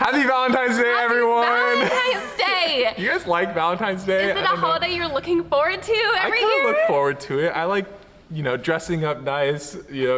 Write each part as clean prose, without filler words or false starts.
Happy Valentine's Day, Happy everyone! Valentine's Day! You guys like Valentine's Day? Is it a holiday you're looking forward to every I year? look forward to it. I like, dressing up nice,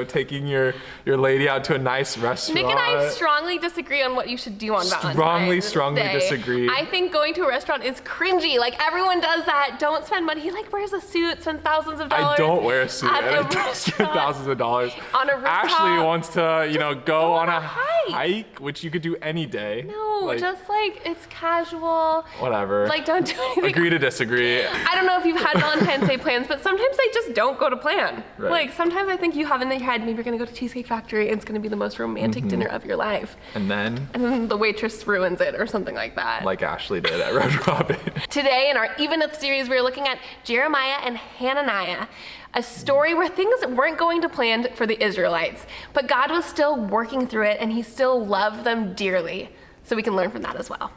taking your lady out to a nice restaurant. Nick and I strongly disagree on what you should do on Valentine's Strongly Day. disagree. I think going to a restaurant is cringy. Like, everyone does that. Don't spend money. He wears a suit, spends thousands of dollars. I don't wear a suit. at And a I don't spend thousands of dollars. On a rooftop. Ashley wants to, go on a hike. hike, which you could do any day. No, it's casual. Whatever. Don't do anything. Agree to disagree. I don't know if you've had Valentine's Day plans, but sometimes they just don't go to plan. Right. Sometimes I think you have in your head, maybe you're gonna go to Cheesecake Factory and it's gonna be the most romantic dinner of your life. And then the waitress ruins it or something like that. Like Ashley did at Red Robin. Today in our Even Up series, we're looking at Jeremiah and Hananiah, a story where things weren't going to plan for the Israelites, but God was still working through it and he still loved them dearly. So we can learn from that as well.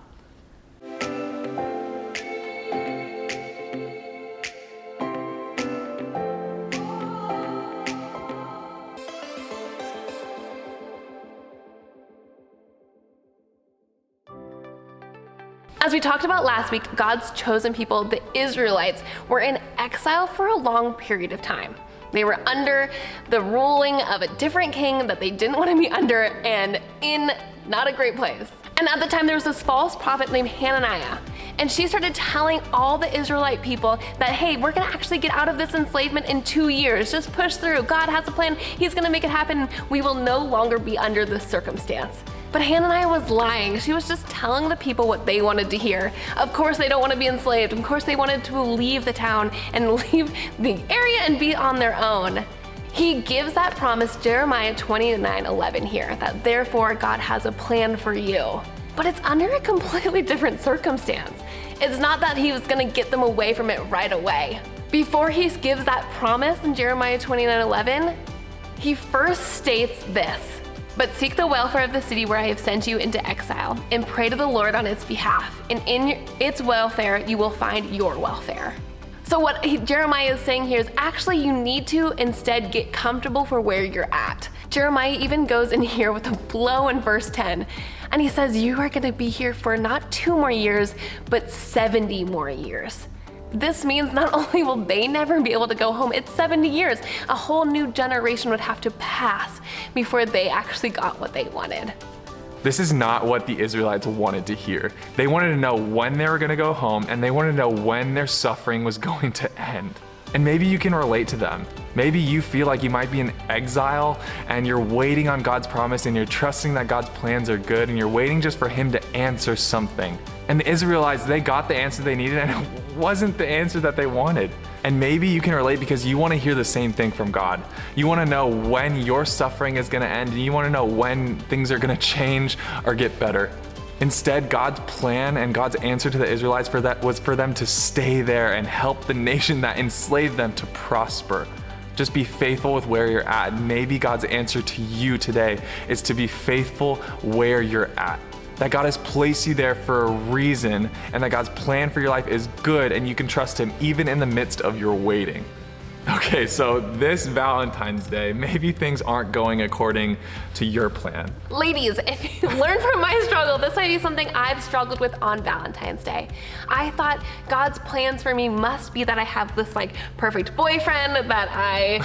As we talked about last week, God's chosen people, the Israelites, were in exile for a long period of time. They were under the ruling of a different king that they didn't want to be under and in not a great place. And at the time there was this false prophet named Hananiah. And she started telling all the Israelite people that, hey, we're gonna actually get out of this enslavement in 2 years. Just push through. God has a plan. He's gonna make it happen. We will no longer be under this circumstance. But Hananiah was lying. She was just telling the people what they wanted to hear. Of course they don't want to be enslaved. Of course they wanted to leave the town and leave the area and be on their own. He gives that promise, Jeremiah 29:11 here, that therefore God has a plan for you. But it's under a completely different circumstance. It's not that he was gonna get them away from it right away. Before he gives that promise in Jeremiah 29:11, he first states this: "But seek the welfare of the city where I have sent you into exile, and pray to the Lord on its behalf, and in its welfare you will find your welfare." So what Jeremiah is saying here is actually you need to instead get comfortable for where you're at. Jeremiah even goes in here with a blow in verse 10, and he says you are gonna be here for not 2 more years, but 70 more years. This means not only will they never be able to go home, it's 70 years. A whole new generation would have to pass before they actually got what they wanted. This is not what the Israelites wanted to hear. They wanted to know when they were gonna go home, and they wanted to know when their suffering was going to end. And maybe you can relate to them. Maybe you feel like you might be in exile and you're waiting on God's promise and you're trusting that God's plans are good and you're waiting just for him to answer something. And the Israelites, they got the answer they needed and it wasn't the answer that they wanted. And maybe you can relate because you want to hear the same thing from God. You want to know when your suffering is going to end and you want to know when things are going to change or get better. Instead, God's plan and God's answer to the Israelites was for them to stay there and help the nation that enslaved them to prosper. Just be faithful with where you're at. Maybe God's answer to you today is to be faithful where you're at. That God has placed you there for a reason and that God's plan for your life is good and you can trust him even in the midst of your waiting. Okay, so this Valentine's Day, maybe things aren't going according to your plan. Ladies, if you learn from my struggle, this might be something I've struggled with on Valentine's Day. I thought God's plans for me must be that I have this perfect boyfriend, that I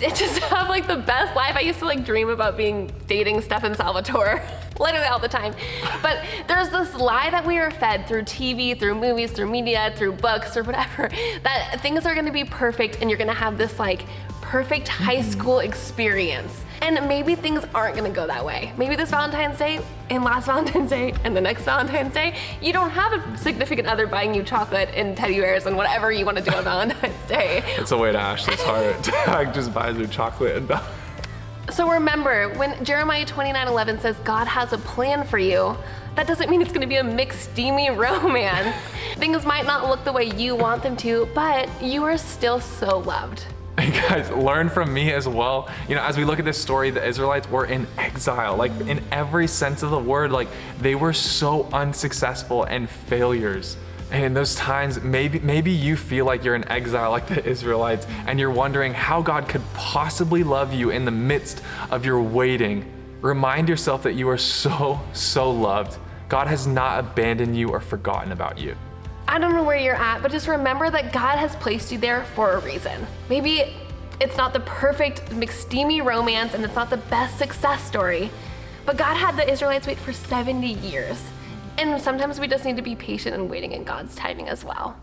just have the best life. I used to dream about dating Stefan Salvatore, literally all the time. But there's this lie that we are fed through TV, through movies, through media, through books or whatever, that things are gonna be perfect and you're gonna have this perfect high school experience. And maybe things aren't gonna go that way. Maybe this Valentine's Day and last Valentine's Day and the next Valentine's Day, you don't have a significant other buying you chocolate and teddy bears and whatever you wanna do on Valentine's Day. It's a way to Ashley's heart. I just buys her chocolate and So remember, when Jeremiah 29:11 says God has a plan for you, that doesn't mean it's gonna be a mixed, steamy romance. Things might not look the way you want them to, but you are still so loved. And guys, learn from me as well. As we look at this story, the Israelites were in exile, in every sense of the word, they were so unsuccessful and failures. And in those times, maybe you feel like you're in exile like the Israelites, and you're wondering how God could possibly love you in the midst of your waiting. Remind yourself that you are so loved. God has not abandoned you or forgotten about you. I don't know where you're at, but just remember that God has placed you there for a reason. Maybe it's not the perfect McSteamy romance and it's not the best success story, but God had the Israelites wait for 70 years. And sometimes we just need to be patient and waiting in God's timing as well.